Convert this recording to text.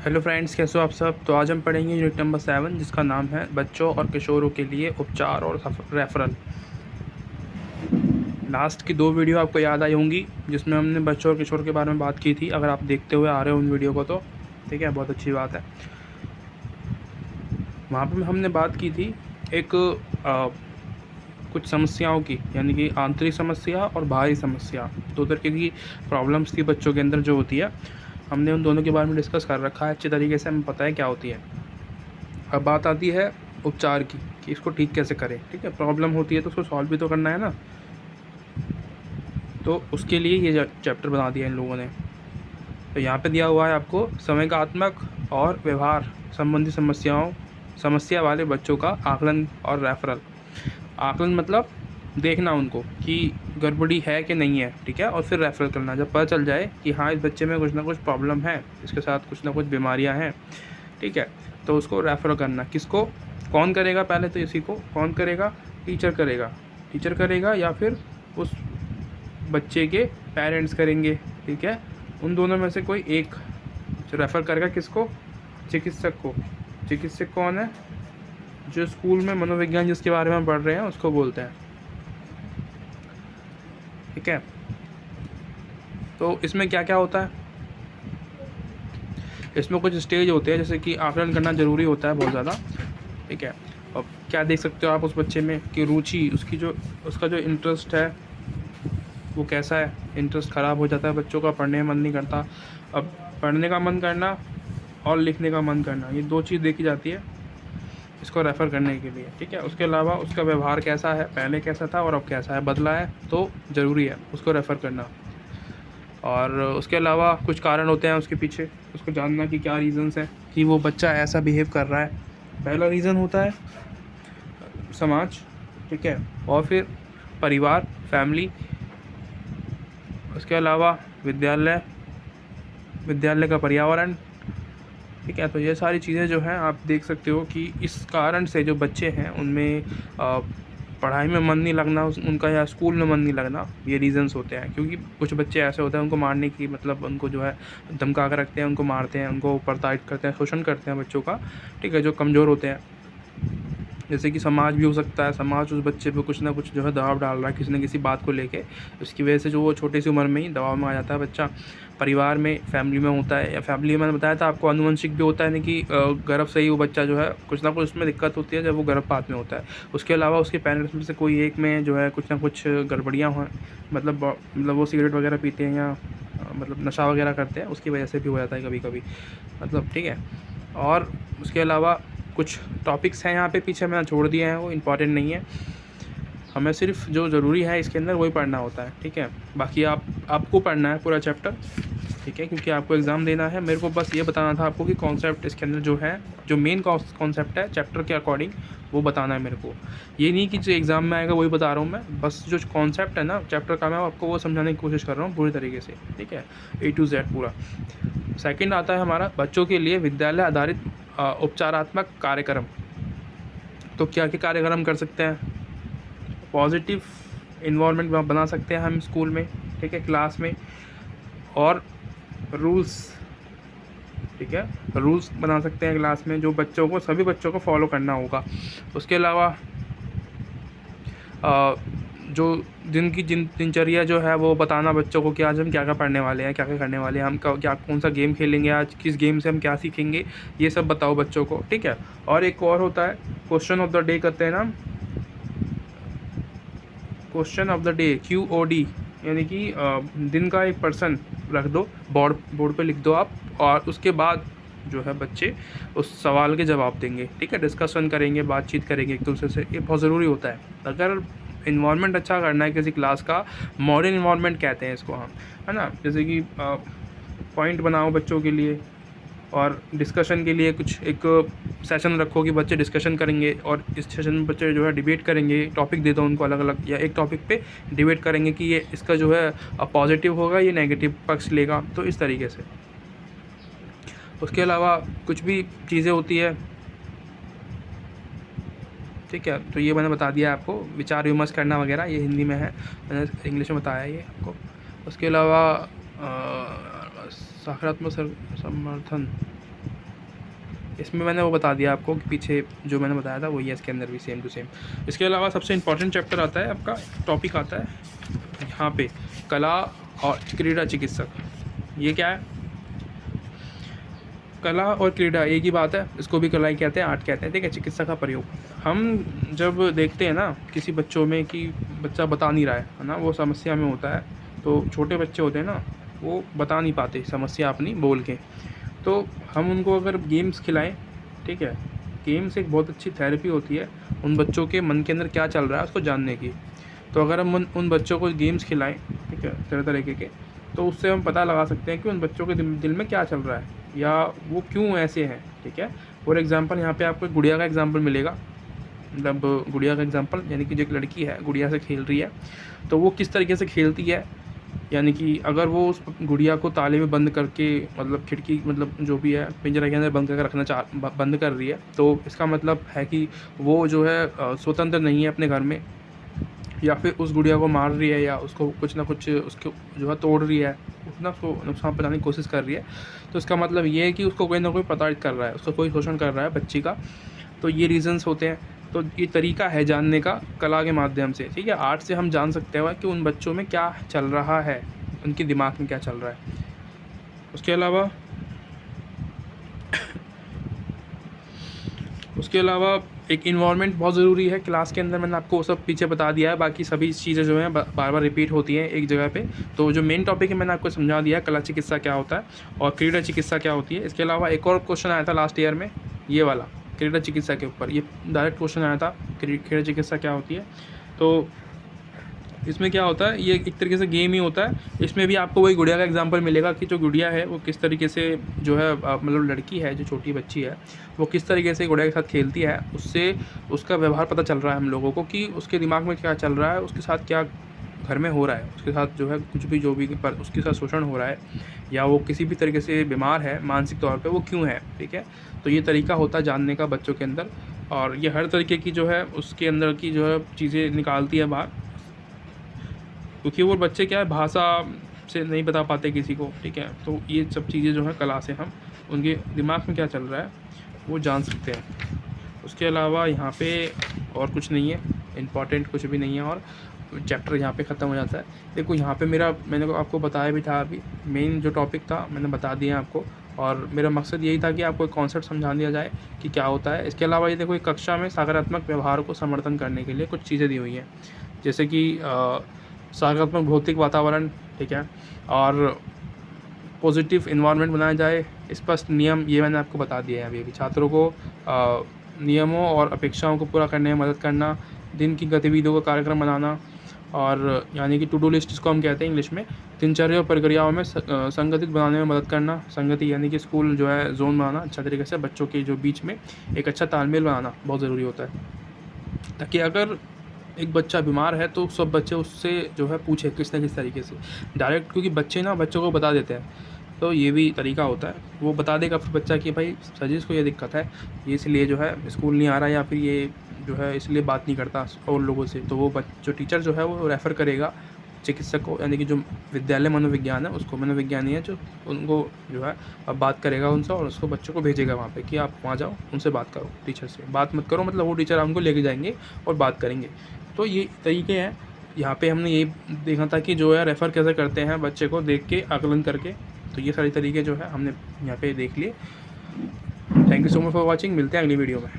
Hello friends, कैसे हो आप सब। तो आज हम पढ़ेंगे यूनिट नंबर 7 जिसका नाम है बच्चों और किशोरों के लिए उपचार और रेफरल। लास्ट की 2 वीडियो आपको याद आई होंगी जिसमें हमने बच्चों और किशोर के बारे में बात की थी। अगर आप देखते हुए आ रहे हो उन वीडियो को तो ठीक है, बहुत अच्छी बात है। वहाँ पर हमने बात की थी एक कुछ समस्याओं की, यानी कि आंतरिक समस्या और बाहरी समस्या, 2 तरीके की प्रॉब्लम्स थी बच्चों के अंदर जो होती है। हमने उन दोनों के बारे में डिस्कस कर रखा है अच्छे तरीके से, हमें पता है क्या होती है। अब बात आती है उपचार की कि इसको ठीक कैसे करें। ठीक है, प्रॉब्लम होती है तो उसको सॉल्व भी तो करना है ना। तो उसके लिए ये चैप्टर बना दिया इन लोगों ने। तो यहाँ पे दिया हुआ है आपको संवेगात्मक और व्यवहार संबंधी समस्या वाले बच्चों का आकलन और रेफरल। आकलन मतलब देखना उनको कि गड़बड़ी है कि नहीं है, ठीक है, और फिर रेफर करना जब पता चल जाए कि हाँ इस बच्चे में कुछ ना कुछ प्रॉब्लम है, इसके साथ कुछ ना कुछ बीमारियां हैं, ठीक है, तो उसको रेफ़र करना। किसको, कौन करेगा, पहले तो इसी को कौन करेगा, टीचर करेगा या फिर उस बच्चे के पेरेंट्स करेंगे, ठीक है। उन दोनों में से कोई एक रेफ़र करेगा। किसको, चिकित्सक को। चिकित्सक कौन है, जो स्कूल में मनोविज्ञान जिसके बारे में पढ़ रहे हैं उसको बोलते हैं, ठीक है। तो इसमें क्या क्या होता है, इसमें कुछ स्टेज होते हैं, जैसे कि आकलन करना ज़रूरी होता है बहुत ज़्यादा, ठीक है। अब क्या देख सकते हो आप उस बच्चे में कि रुचि, उसका जो इंटरेस्ट है वो कैसा है। इंटरेस्ट ख़राब हो जाता है बच्चों का, पढ़ने में मन नहीं करता। अब पढ़ने का मन करना और लिखने का मन करना, ये 2 चीज़ देखी जाती है इसको रेफ़र करने के लिए, ठीक है। उसके अलावा उसका व्यवहार कैसा है, पहले कैसा था और अब कैसा है, बदला है, तो ज़रूरी है उसको रेफ़र करना। और उसके अलावा कुछ कारण होते हैं उसके पीछे, उसको जानना कि क्या रीज़न्स हैं कि वो बच्चा ऐसा बिहेव कर रहा है। पहला रीज़न होता है समाज, ठीक है, और फिर परिवार, फैमिली। उसके अलावा विद्यालय का पर्यावरण, ठीक है। तो ये सारी चीज़ें जो हैं आप देख सकते हो कि इस कारण से जो बच्चे हैं उनमें पढ़ाई में मन नहीं लगना उनका, या स्कूल में मन नहीं लगना, ये रीज़न्स होते हैं। क्योंकि कुछ बच्चे ऐसे होते हैं उनको मारने की, मतलब उनको जो है धमका कर रखते हैं, उनको मारते हैं, उनको प्रताड़ित करते हैं, शोषण करते हैं बच्चों का, ठीक है, जो कमज़ोर होते हैं। जैसे कि समाज भी हो सकता है, समाज उस बच्चे पे कुछ ना कुछ जो है दबाव डाल रहा है किसी न किसी बात को लेके, उसकी वजह से जो वो छोटी सी उम्र में ही दबाव में आ जाता है बच्चा। परिवार में, फैमिली में होता है, या फैमिली में मैंने बताया था आपको आनुवंशिक भी होता है, यानी कि गर्भ से ही वो बच्चा जो है कुछ ना कुछ उसमें दिक्कत होती है जब वो गर्भपात में होता है। उसके अलावा उसके पेरेंट्स में से कोई एक में जो है कुछ ना कुछ गड़बड़ियाँ हों, मतलब वो सिगरेट वगैरह पीते हैं या मतलब नशा वगैरह करते हैं, उसकी वजह से भी हो जाता है कभी कभी, मतलब, ठीक है। और उसके अलावा कुछ टॉपिक्स हैं यहाँ पे पीछे मैंने छोड़ दिए हैं, वो इम्पॉर्टेंट नहीं है, हमें सिर्फ जो ज़रूरी है इसके अंदर वही पढ़ना होता है, ठीक है। बाकी आपको पढ़ना है पूरा चैप्टर, ठीक है, क्योंकि आपको एग्ज़ाम देना है। मेरे को बस ये बताना था आपको कि कॉन्सेप्ट इसके अंदर जो है, जो मेन कॉन्सेप्ट है चैप्टर के अकॉर्डिंग, वो बताना है मेरे को। ये नहीं कि जो एग्ज़ाम में आएगा वही बता रहा हूँ मैं, बस जो कॉन्सेप्ट है ना चैप्टर का, मैं आपको वो समझाने की कोशिश कर रहा हूँ पूरी तरीके से, ठीक है, A to Z पूरा। सेकंड आता है हमारा बच्चों के लिए विद्यालय आधारित उपचारात्मक कार्यक्रम। तो क्या क्या कार्यक्रम कर सकते हैं, पॉजिटिव इन्वायरमेंट बना सकते हैं हम स्कूल में, ठीक है, क्लास में, और रूल्स, ठीक है, रूल्स बना सकते हैं क्लास में जो बच्चों को, सभी बच्चों को फॉलो करना होगा। उसके अलावा जो दिनचर्या जो है वो बताना बच्चों को कि आज हम क्या क्या पढ़ने वाले हैं, क्या क्या करने वाले हैं, हम क्या कौन सा गेम खेलेंगे, आज किस गेम से हम क्या सीखेंगे, ये सब बताओ बच्चों को, ठीक है। और एक और होता है क्वेश्चन ऑफ द डे करते हैं ना, question of the day, QOD, यानी कि दिन का एक पर्सन रख दो, बोर्ड पे लिख दो आप, और उसके बाद जो है बच्चे उस सवाल के जवाब देंगे, ठीक है, डिस्कशन करेंगे, बातचीत करेंगे एक दूसरे से। ये बहुत ज़रूरी होता है अगर इन्वायरमेंट अच्छा करना है किसी क्लास का। मॉडर्न इन्वायरमेंट कहते हैं इसको हम, है ना। जैसे कि पॉइंट बनाओ बच्चों के लिए, और डिस्कशन के लिए कुछ एक सेशन रखो कि बच्चे डिस्कशन करेंगे, और इस सेशन में बच्चे जो है डिबेट करेंगे, टॉपिक दे दो उनको अलग अलग, या एक टॉपिक पे डिबेट करेंगे कि ये इसका जो है पॉजिटिव होगा, ये नेगेटिव पक्ष लेगा, तो इस तरीके से। उसके अलावा कुछ भी चीज़ें होती है, ठीक है, तो ये मैंने बता दिया आपको, विचार विमर्श करना वगैरह, ये हिंदी में है, मैंने इंग्लिश में बताया ये आपको। उसके अलावा सकारात्मक समर्थन, इसमें मैंने वो बता दिया आपको कि पीछे जो मैंने बताया था वही है इसके अंदर भी सेम टू सेम। इसके अलावा सबसे इम्पॉर्टेंट चैप्टर आता है आपका, टॉपिक आता है यहाँ पे, कला और क्रीड़ा चिकित्सक। ये क्या है? कला और क्रीड़ा एक ही बात है, इसको भी कला ही कहते हैं, आर्ट कहते हैं, ठीक है। चिकित्सा का प्रयोग हम जब देखते हैं ना किसी बच्चों में कि बच्चा बता नहीं रहा है ना, वो समस्या में होता है, तो छोटे बच्चे होते हैं ना, वो बता नहीं पाते समस्या अपनी बोल के, तो हम उनको अगर गेम्स खिलाएं, ठीक है, गेम्स एक बहुत अच्छी थेरेपी होती है उन बच्चों के मन के अंदर क्या चल रहा है उसको जानने की। तो अगर हम उन बच्चों को गेम्स खिलाएं, ठीक है, तरह तरीके के, तो उससे हम पता लगा सकते हैं कि उन बच्चों के दिल में क्या चल रहा है या वो क्यों ऐसे हैं, ठीक है। फॉर एग्जांपल यहाँ पे आपको गुड़िया का एग्जांपल मिलेगा, मतलब गुड़िया का एग्जांपल यानी कि जो एक लड़की है गुड़िया से खेल रही है, तो वो किस तरीके से खेलती है, यानी कि अगर वो उस गुड़िया को ताले में बंद करके, मतलब खिड़की, मतलब जो भी है पिंजरे के अंदर बंद करके रखना बंद कर रही है, तो इसका मतलब है कि वो जो है स्वतंत्र नहीं है अपने घर में, या फिर उस गुड़िया को मार रही है या उसको कुछ ना कुछ उसको जो है तोड़ रही है, उतना उसको नुकसान पहुंचाने की कोशिश कर रही है। तो इसका मतलब ये है कि उसको कोई ना कोई प्रताड़ित कर रहा है, उसको कोई शोषण कर रहा है बच्ची का। तो ये रीज़न्स होते हैं। तो ये तरीका है जानने का कला के माध्यम से, ठीक है। आर्ट से हम जान सकते हैं कि उन बच्चों में क्या चल रहा है, उनके दिमाग में क्या चल रहा है। उसके अलावा एक इन्वायरमेंट बहुत ज़रूरी है क्लास के अंदर। मैंने आपको वो सब पीछे बता दिया है, बाकी सभी चीज़ें जो हैं बार बार रिपीट होती हैं एक जगह पे। तो जो मेन टॉपिक है मैंने आपको समझा दिया है, कला चिकित्सा क्या होता है और क्रीड़ा चिकित्सा क्या होती है। इसके अलावा एक और क्वेश्चन आया था लास्ट ईयर में, ये वाला क्रीड़ा चिकित्सा के ऊपर, ये डायरेक्ट क्वेश्चन आया था, क्रीड़ा चिकित्सा क्या होती है। तो इसमें क्या होता है, ये एक तरीके से गेम ही होता है। इसमें भी आपको वही गुड़िया का एग्जांपल मिलेगा कि जो गुड़िया है वो किस तरीके से जो है मतलब लड़की है, जो छोटी बच्ची है, वो किस तरीके से गुड़िया के साथ खेलती है, उससे उसका व्यवहार पता चल रहा है हम लोगों को कि उसके दिमाग में क्या चल रहा है, उसके साथ क्या घर में हो रहा है, उसके साथ जो है कुछ भी जो भी पर उसके साथ शोषण हो रहा है, या वो किसी भी तरीके से बीमार है मानसिक तौर पर, वो क्यों है, ठीक है। तो ये तरीका होता है जानने का बच्चों के अंदर, और ये हर तरीके की जो है उसके अंदर की जो है चीज़ें निकालती है बाहर, क्योंकि वो बच्चे क्या है भाषा से नहीं बता पाते किसी को, ठीक है। तो ये सब चीज़ें जो है कला से हम उनके दिमाग में क्या चल रहा है वो जान सकते हैं। उसके अलावा यहाँ पे और कुछ नहीं है, इम्पॉर्टेंट कुछ भी नहीं है, और चैप्टर यहाँ पे ख़त्म हो जाता है। देखो यहाँ पे मैंने आपको बताया भी था, अभी मेन जो टॉपिक था मैंने बता दिया आपको, और मेरा मकसद यही था कि आपको एक कॉन्सेप्ट समझा दिया जाए कि क्या होता है। इसके अलावा ये देखो, एक कक्षा में सकारात्मक व्यवहार को समर्थन करने के लिए कुछ चीज़ें दी हुई हैं, जैसे कि सकारात्मक भौतिक वातावरण, ठीक है, और पॉजिटिव इन्वायरमेंट बनाया जाए, स्पष्ट नियम, ये मैंने आपको बता दिया है अभी छात्रों को नियमों और अपेक्षाओं को पूरा करने में मदद करना, दिन की गतिविधियों का कार्यक्रम बनाना, और यानी कि टू डू लिस्ट जिसको हम कहते हैं इंग्लिश में, दिनचर्या और प्रक्रियाओं में संगठित बनाने में मदद करना। संगति यानी कि स्कूल जो है जोन बनाना अच्छा तरीके से, बच्चों के जो बीच में एक अच्छा तालमेल बनाना बहुत ज़रूरी होता है, ताकि अगर एक बच्चा बीमार है तो सब बच्चे उससे जो है पूछे किस न किस तरीके से डायरेक्ट, क्योंकि बच्चों को बता देते हैं, तो ये भी तरीका होता है। वो बता देगा फिर बच्चा कि भाई सजीज को ये दिक्कत है, ये इसलिए जो है स्कूल नहीं आ रहा, या फिर ये जो है इसलिए बात नहीं करता और लोगों से, तो वो जो टीचर जो है वो रेफ़र करेगा चिकित्सक को, यानी कि जो विद्यालय मनोविज्ञान है उसको, मनोविज्ञानी है जो, उनको जो है अब बात करेगा उनसे, और उसको बच्चों को भेजेगा वहाँ पे कि आप वहाँ जाओ, उनसे बात करो, टीचर से बात मत करो, मतलब वो टीचर हमको लेके जाएंगे और बात करेंगे। तो ये तरीके हैं। यहाँ पे हमने ये देखा था कि जो है रेफ़र कैसे करते हैं बच्चे को देख के, आकलन करके। तो ये सारे तरीके जो है हमने यहाँ पे देख लिए। Thank you so much for watching, मिलते हैं अगली वीडियो में।